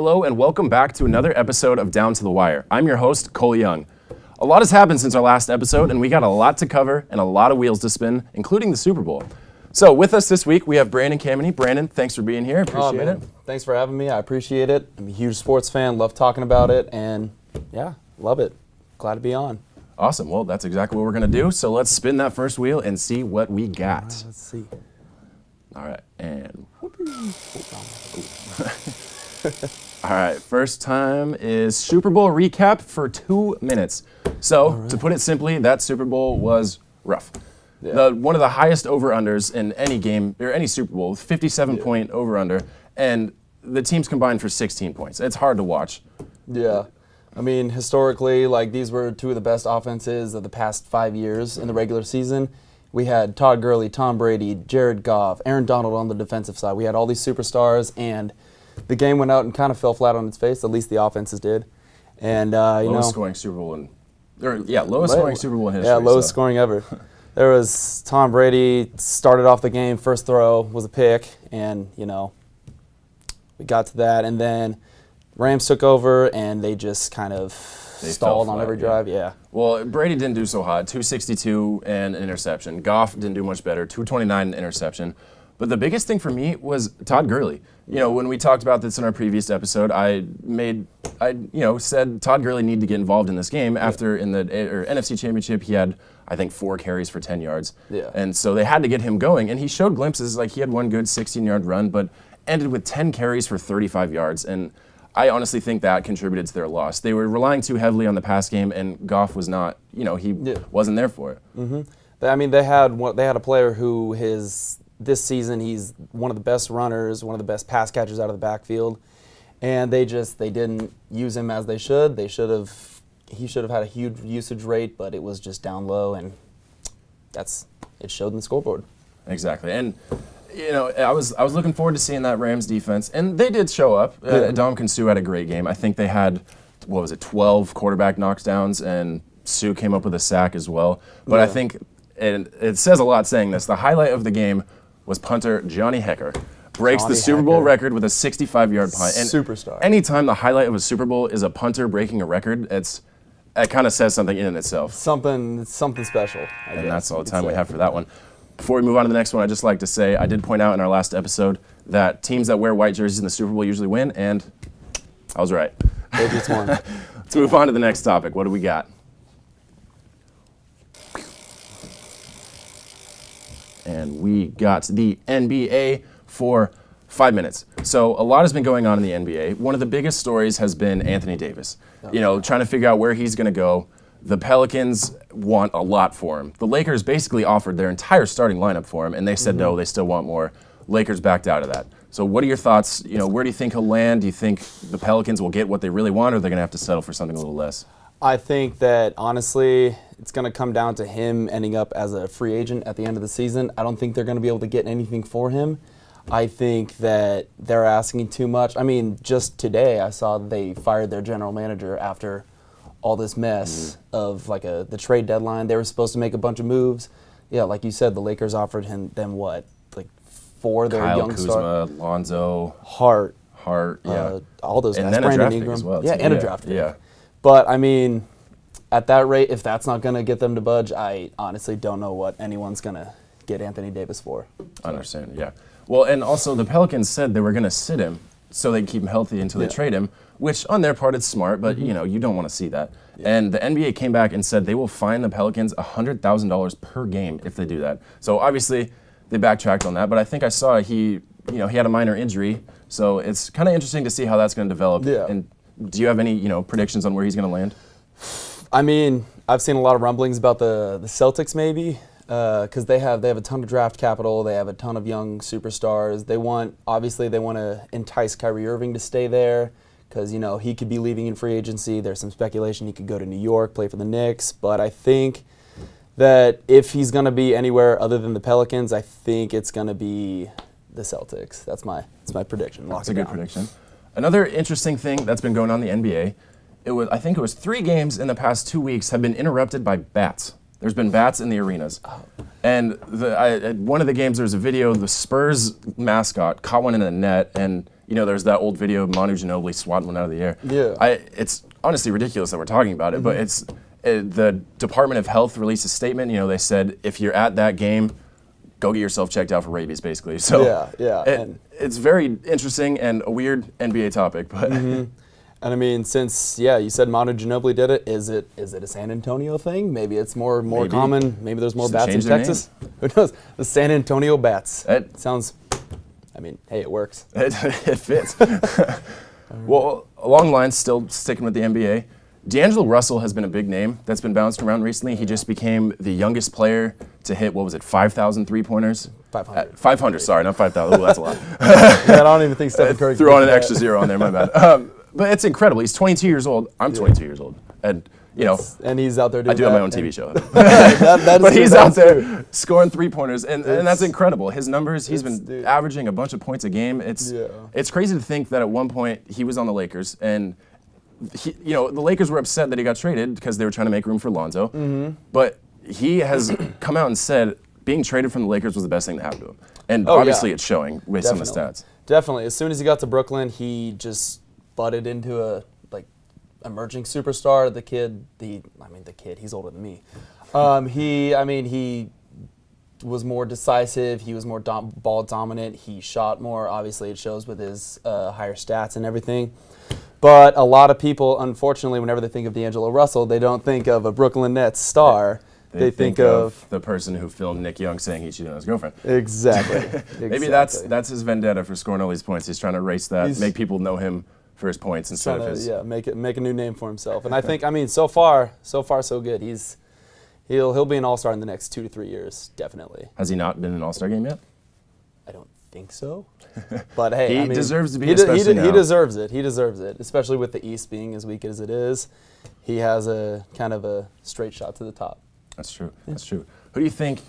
Hello and welcome back to another episode of Down to the Wire. I'm your host, Cole Young. A lot has happened since our last episode, and we got a lot to cover and a lot of wheels to spin, including the Super Bowl. So with us this week, we have Brandon Kameny. Brandon, thanks for being here. Appreciate it. Thanks for having me. I appreciate it. I'm a huge sports fan, love talking about it, and yeah, love it. Glad to be on. Awesome. Well, that's exactly what we're going to do. So let's spin that first wheel and see what we got. All right, let's see. All right, and all right, first time is Super Bowl recap for 2 minutes. So, to put it simply, that Super Bowl was rough. Yeah. One of the highest over-unders in any game, or any Super Bowl, 57-point over-under, and the teams combined for 16 points. It's hard to watch. Yeah. I mean, historically, these were two of the best offenses of the past 5 years in the regular season. We had Todd Gurley, Tom Brady, Jared Goff, Aaron Donald on the defensive side. We had all these superstars, and the game went out and kind of fell flat on its face. At least the offenses did. And lowest scoring Super Bowl in scoring Super Bowl in history. Yeah, lowest scoring ever. There was Tom Brady started off the game, first throw was a pick, and we got to that, and then Rams took over, and they just kind of stalled on every drive. Yeah. Well, Brady didn't do so hot. 262 and an interception. Goff didn't do much better. 229 and interception. But the biggest thing for me was Todd Gurley. When we talked about this in our previous episode, I said Todd Gurley needed to get involved in this game. After in the NFC Championship, he had, I think, 4 carries for 10 yards. Yeah. And so they had to get him going. And he showed glimpses, he had one good 16-yard run, but ended with 10 carries for 35 yards. And I honestly think that contributed to their loss. They were relying too heavily on the pass game, and Goff was not, he wasn't there for it. Mm-hmm. I mean, they had a player who this season he's one of the best runners, one of the best pass catchers out of the backfield, and they didn't use him as they should. He should have had a huge usage rate, but it was just down low, and it showed in the scoreboard. Exactly, and I was looking forward to seeing that Rams defense, and they did show up. Ndamukong Suh had a great game. I think they had 12 quarterback knockdowns, and Suh came up with a sack as well. But I think, and it says a lot saying this, the highlight of the game was punter Johnny Hecker. Breaks the Super Bowl record with a 65-yard punt. And superstar. Anytime the highlight of a Super Bowl is a punter breaking a record, it kind of says something in itself. Something special. And that's all the time we have for that one. Before we move on to the next one, I'd just like to say I did point out in our last episode that teams that wear white jerseys in the Super Bowl usually win, and I was right. They just won. Let's move on to the next topic. What do we got? And we got the NBA for 5 minutes. So a lot has been going on in the NBA. One of the biggest stories has been Anthony Davis. Trying to figure out where he's going to go. The Pelicans want a lot for him. The Lakers basically offered their entire starting lineup for him, and they said no, they still want more. Lakers backed out of that. So what are your thoughts? Where do you think he'll land? Do you think the Pelicans will get what they really want, or are they going to have to settle for something a little less? I think that, honestly, it's going to come down to him ending up as a free agent at the end of the season. I don't think they're going to be able to get anything for him. I think that they're asking too much. I mean, just today I saw they fired their general manager after all this mess of the trade deadline. They were supposed to make a bunch of moves. Yeah, like you said, the Lakers offered them what? 4 of their young stars. Kyle Kuzma, Lonzo. Hart, yeah. All those guys. And then Brandon a draft Ingram. pick as well. Yeah, and a draft pick. Yeah. But, I mean, at that rate, if that's not going to get them to budge, I honestly don't know what anyone's going to get Anthony Davis for. I understand, yeah. Well, and also the Pelicans said they were going to sit him so they can keep him healthy until they trade him, which on their part it's smart, but you don't want to see that. Yeah. And the NBA came back and said they will fine the Pelicans $100,000 per game if they do that. So obviously they backtracked on that, but I think I saw he had a minor injury, so it's kind of interesting to see how that's going to develop. Yeah. And do you have any predictions on where he's going to land? I mean, I've seen a lot of rumblings about the Celtics maybe, because they have a ton of draft capital. They have a ton of young superstars. They want to entice Kyrie Irving to stay there because he could be leaving in free agency. There's some speculation he could go to New York, play for the Knicks. But I think that if he's going to be anywhere other than the Pelicans, I think it's going to be the Celtics. That's my prediction. That's a good prediction. Another interesting thing that's been going on in the NBA, I think it was 3 games in the past 2 weeks have been interrupted by bats. There's been bats in the arenas. And at one of the games, there was a video, the Spurs mascot caught one in a net, and there's that old video of Manu Ginobili swatting one out of the air. Yeah. It's honestly ridiculous that we're talking about it, but the Department of Health released a statement. They said if you're at that game, go get yourself checked out for rabies, basically. So it's very interesting and a weird NBA topic, but. And I mean, since you said Manu Ginobili did it, is it a San Antonio thing? Maybe it's more common. Maybe there's more Just bats in change their Texas. Who knows? The San Antonio Bats. That Sounds. I mean, hey, it works. it fits. Well, along the lines, still sticking with the NBA, D'Angelo Russell has been a big name that's been bounced around recently. He just became the youngest player to hit, 5,000 three-pointers? 500. 500, sorry, not 5,000. Oh, that's a lot. I don't even think Stephen Curry threw on an extra zero on there, my bad. But it's incredible. He's 22 years old. I'm 22 years old. And, and he's out there doing I do have my own TV show. that But he's out there scoring three-pointers, and that's incredible. His numbers, he's been averaging a bunch of points a game. It's crazy to think that at one point he was on the Lakers, and the Lakers were upset that he got traded because they were trying to make room for Lonzo. But he has come out and said being traded from the Lakers was the best thing that happened to him. And obviously it's showing with some of the stats. Definitely. As soon as he got to Brooklyn, he just butted into a emerging superstar. The kid, he's older than me. He was more decisive. He was more ball dominant. He shot more. Obviously, it shows with his higher stats and everything. But a lot of people, unfortunately, whenever they think of D'Angelo Russell, they don't think of a Brooklyn Nets star. They think of the person who filmed Nick Young saying he cheated on his girlfriend. Exactly. Maybe that's his vendetta for scoring all these points. He's trying to erase that, make people know him for his points instead of his. Yeah, make a new name for himself. And I think, so far so good. He'll be an all-star in the next 2 to 3 years, definitely. Has he not been in an all-star game yet? I don't think so. But hey, he deserves to be. He deserves it. He deserves it, especially with the East being as weak as it is. He has a kind of a straight shot to the top. That's true. That's true. Who do you think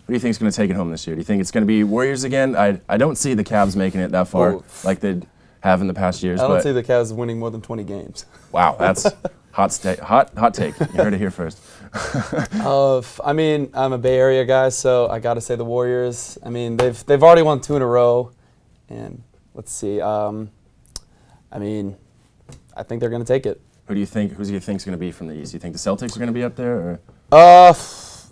is going to take it home this year? Do you think it's going to be Warriors again? I don't see the Cavs making it that far like they have in the past years. I don't see the Cavs winning more than 20 games. Wow, that's hot take. You heard it here first. I'm a Bay Area guy, so I got to say the Warriors. They've already won 2 in a row, and let's see. I think they're going to take it. Who do you think is going to be from the East? Do you think the Celtics are going to be up there? Or?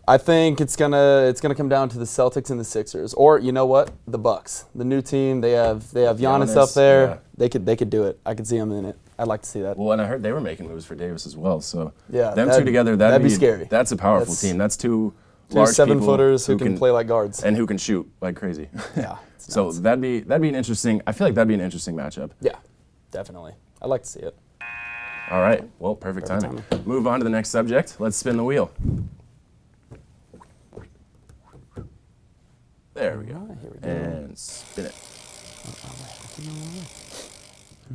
I think it's gonna come down to the Celtics and the Sixers, or you know what, the Bucks, the new team. They have Giannis up there. Yeah. They could do it. I could see them in it. I'd like to see that. Well, and I heard they were making moves for Davis as well. So yeah, them two together, that'd be scary. That's a powerful team. That's two large 7-footers who can play like guards and who can shoot like crazy. Yeah. So that'd be an interesting. I feel like that'd be an interesting matchup. Yeah, definitely. I'd like to see it. All right. Well, perfect timing. Move on to the next subject. Let's spin the wheel. There we go. Here we go. And spin it.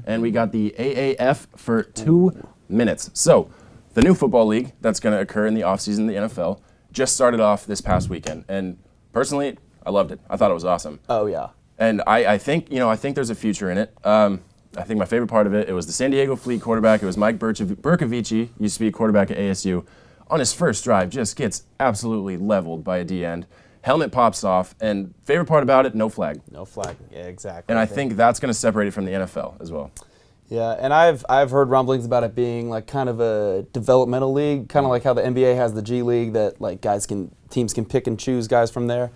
And we got the AAF for 2 minutes. So, the new football league that's going to occur in the offseason in the NFL just started off this past weekend. And personally, I loved it. I thought it was awesome. Oh, yeah. And I think there's a future in it. I think my favorite part of it was the San Diego Fleet quarterback. It was Mike Bercovici, used to be a quarterback at ASU. On his first drive, just gets absolutely leveled by a D-end. Helmet pops off, and favorite part about it, no flag. No flag, yeah, exactly. And I think that's going to separate it from the NFL as well. Yeah, and I've heard rumblings about it being like kind of a developmental league, kind of like how the NBA has the G League that like teams can pick and choose guys from there.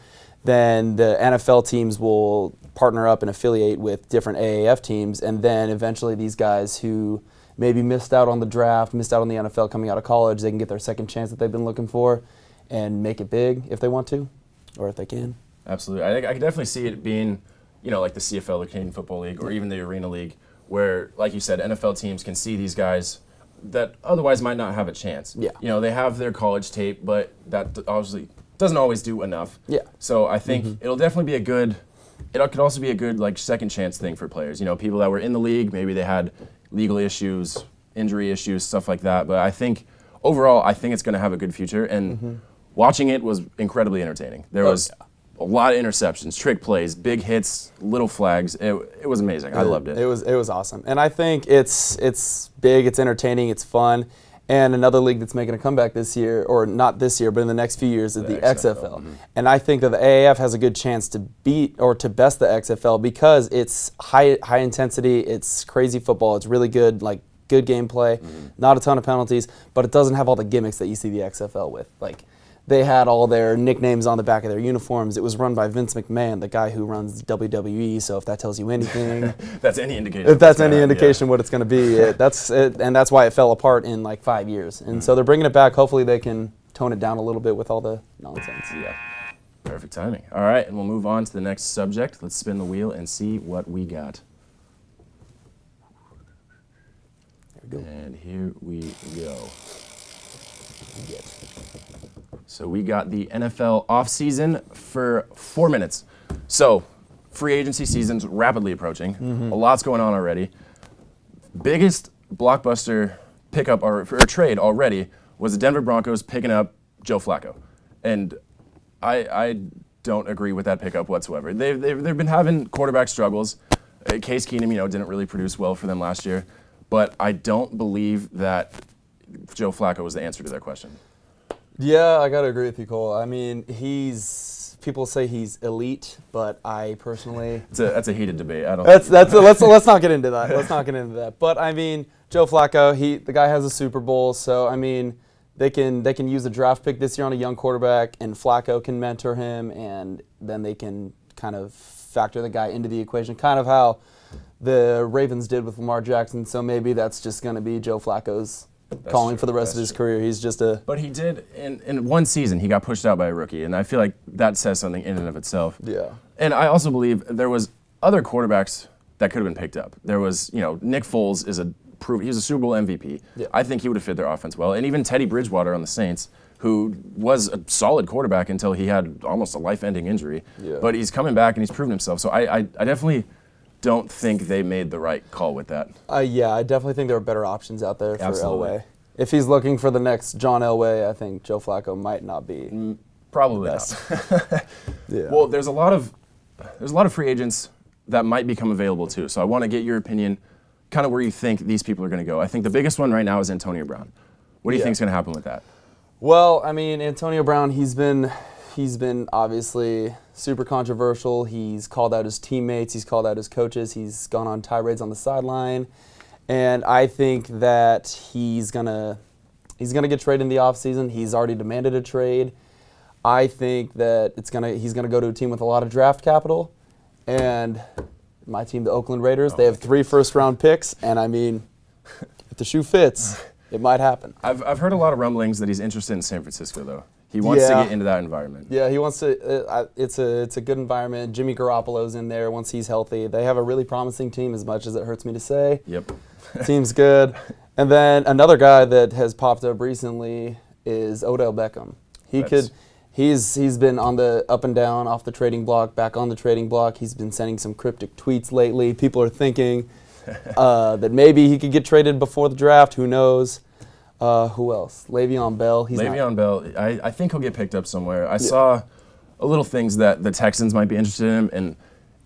Then the NFL teams will partner up and affiliate with different AAF teams, and then eventually these guys who maybe missed out on the draft, missed out on the NFL coming out of college, they can get their second chance that they've been looking for and make it big if they want to. Or if they can. Absolutely. I can definitely see it being, like the CFL, the Canadian Football League, or even the Arena League, where, like you said, NFL teams can see these guys that otherwise might not have a chance. Yeah. They have their college tape, but that obviously doesn't always do enough. Yeah. So I think it'll definitely be it could also be a good, like, second chance thing for players. People that were in the league, maybe they had legal issues, injury issues, stuff like that. But I think, overall, it's going to have a good future. And watching it was incredibly entertaining. There was a lot of interceptions, trick plays, big hits, little flags. It was amazing. I loved it. It was awesome. And I think it's big, it's entertaining, it's fun. And another league that's making a comeback this year, or not this year, but in the next few years, is the XFL. And I think that the AAF has a good chance to beat or to best the XFL because it's high intensity, it's crazy football, it's really good, like good gameplay, not a ton of penalties, but it doesn't have all the gimmicks that you see the XFL with. Like they had all their nicknames on the back of their uniforms. It was run by Vince McMahon, the guy who runs WWE. So if that tells you anything, that's any indication. If that's any indication what it's going to be, that's it, and that's why it fell apart in like 5 years. And so they're bringing it back. Hopefully they can tone it down a little bit with all the nonsense. Yeah, perfect timing. All right, and we'll move on to the next subject. Let's spin the wheel and see what we got. There we go. And here we go. So we got the NFL offseason for 4 minutes. So free agency season's rapidly approaching. A lot's going on already. Biggest blockbuster pickup or trade already was the Denver Broncos picking up Joe Flacco. And I don't agree with that pickup whatsoever. They've been having quarterback struggles. Case Keenum, didn't really produce well for them last year. But I don't believe that Joe Flacco was the answer to their question. Yeah, I gotta agree with you, Cole. I mean, people say he's elite, but I personally that's a heated debate. Let's not get into that. Let's not get into that. But I mean, Joe Flacco, the guy has a Super Bowl, so I mean, they can use a draft pick this year on a young quarterback, and Flacco can mentor him, and then they can kind of factor the guy into the equation, kind of how the Ravens did with Lamar Jackson. So maybe that's just going to be Joe Flacco's calling for the rest of his career. He's just a... But he did, in one season, he got pushed out by a rookie, and I feel like that says something in and of itself. Yeah. And I also believe there was other quarterbacks that could have been picked up. There was, Nick Foles he was a Super Bowl MVP. Yeah. I think he would have fit their offense well. And even Teddy Bridgewater on the Saints, who was a solid quarterback until he had almost a life-ending injury. Yeah. But he's coming back and he's proven himself. So I definitely don't think they made the right call with that. Yeah, I definitely think there are better options out there for Absolutely. Elway. If he's looking for the next John Elway, I think Joe Flacco might not be. Probably not. Yeah. Well, there's a lot of free agents that might become available too. So I want to get your opinion, kind of where you think these people are going to go. I think the biggest one right now is Antonio Brown. What do you think is going to happen with that? Well, I mean, Antonio Brown, he's been obviously super controversial. He's called out his teammates. He's called out his coaches. He's gone on tirades on the sideline. And I think that he's gonna get traded in the offseason. He's already demanded a trade. I think that he's gonna go to a team with a lot of draft capital. And my team, the Oakland Raiders, they have 3 first-round picks. And I mean, if the shoe fits, it might happen. I've heard a lot of rumblings that he's interested in San Francisco, though. He wants to get into that environment. Yeah, he wants to. It's a good environment. Jimmy Garoppolo's in there once he's healthy. They have a really promising team, as much as it hurts me to say. Yep. Team's good. And then another guy that has popped up recently is Odell Beckham. He's been on the up and down, off the trading block, back on the trading block. He's been sending some cryptic tweets lately. People are thinking that maybe he could get traded before the draft. Who knows? Who else? Le'Veon Bell. Bell, I think he'll get picked up somewhere. I saw a little things that the Texans might be interested in him, and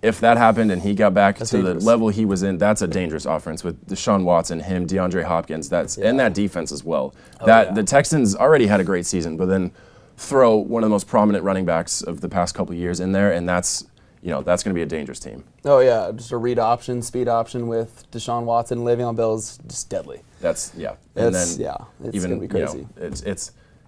if that happened and he got back to the level he was in, that's a dangerous offense with Deshaun Watson, him, DeAndre Hopkins, and that defense as well. The Texans already had a great season, but then throw one of the most prominent running backs of the past couple of years in there, and that's going to be a dangerous team. Oh yeah, just a read option, speed option with Deshaun Watson. Le'Veon Bell is just deadly. It's going to be crazy.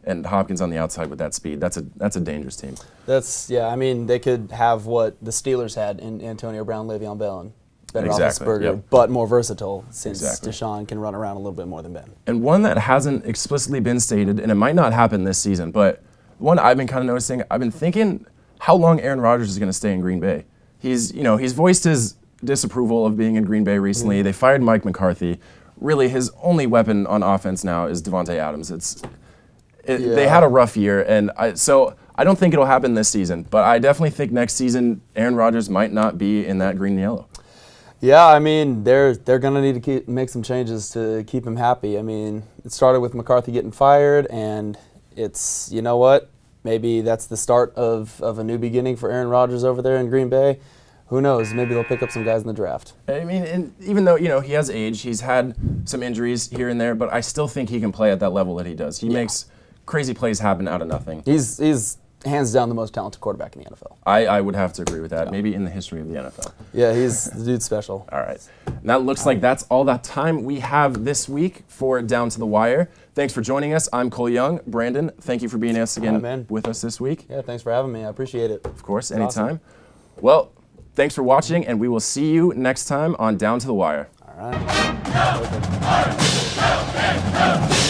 And Hopkins on the outside with that speed. That's a dangerous team. I mean, they could have what the Steelers had in Antonio Brown, Le'Veon Bell, and Ben Roethlisberger, but more versatile since Deshaun can run around a little bit more than Ben. And one that hasn't explicitly been stated, and it might not happen this season, but one I've been kind of noticing, I've been thinking how long Aaron Rodgers is going to stay in Green Bay. He's voiced his disapproval of being in Green Bay recently. They fired Mike McCarthy. Really, his only weapon on offense now is Devontae Adams. They had a rough year, and so I don't think it'll happen this season, but I definitely think next season Aaron Rodgers might not be in that green and yellow. Yeah, I mean, they're going to need to make some changes to keep him happy. I mean, it started with McCarthy getting fired, and it's, you know what, maybe that's the start of a new beginning for Aaron Rodgers over there in Green Bay. who knows? Maybe they'll pick up some guys in the draft. I mean, and even though, he has age, he's had some injuries here and there, but I still think he can play at that level that he does. He makes crazy plays happen out of nothing. He's hands down the most talented quarterback in the NFL. I would have to agree with that, maybe in the history of the NFL. Yeah, the dude's special. All right. And that looks like that's all that time we have this week for Down to the Wire. Thanks for joining us. I'm Cole Young. Brandon, thank you for being with us this week. Yeah, thanks for having me. I appreciate it. Of course, It's anytime. awesome. Well, thanks for watching, and we will see you next time on Down to the Wire. All right.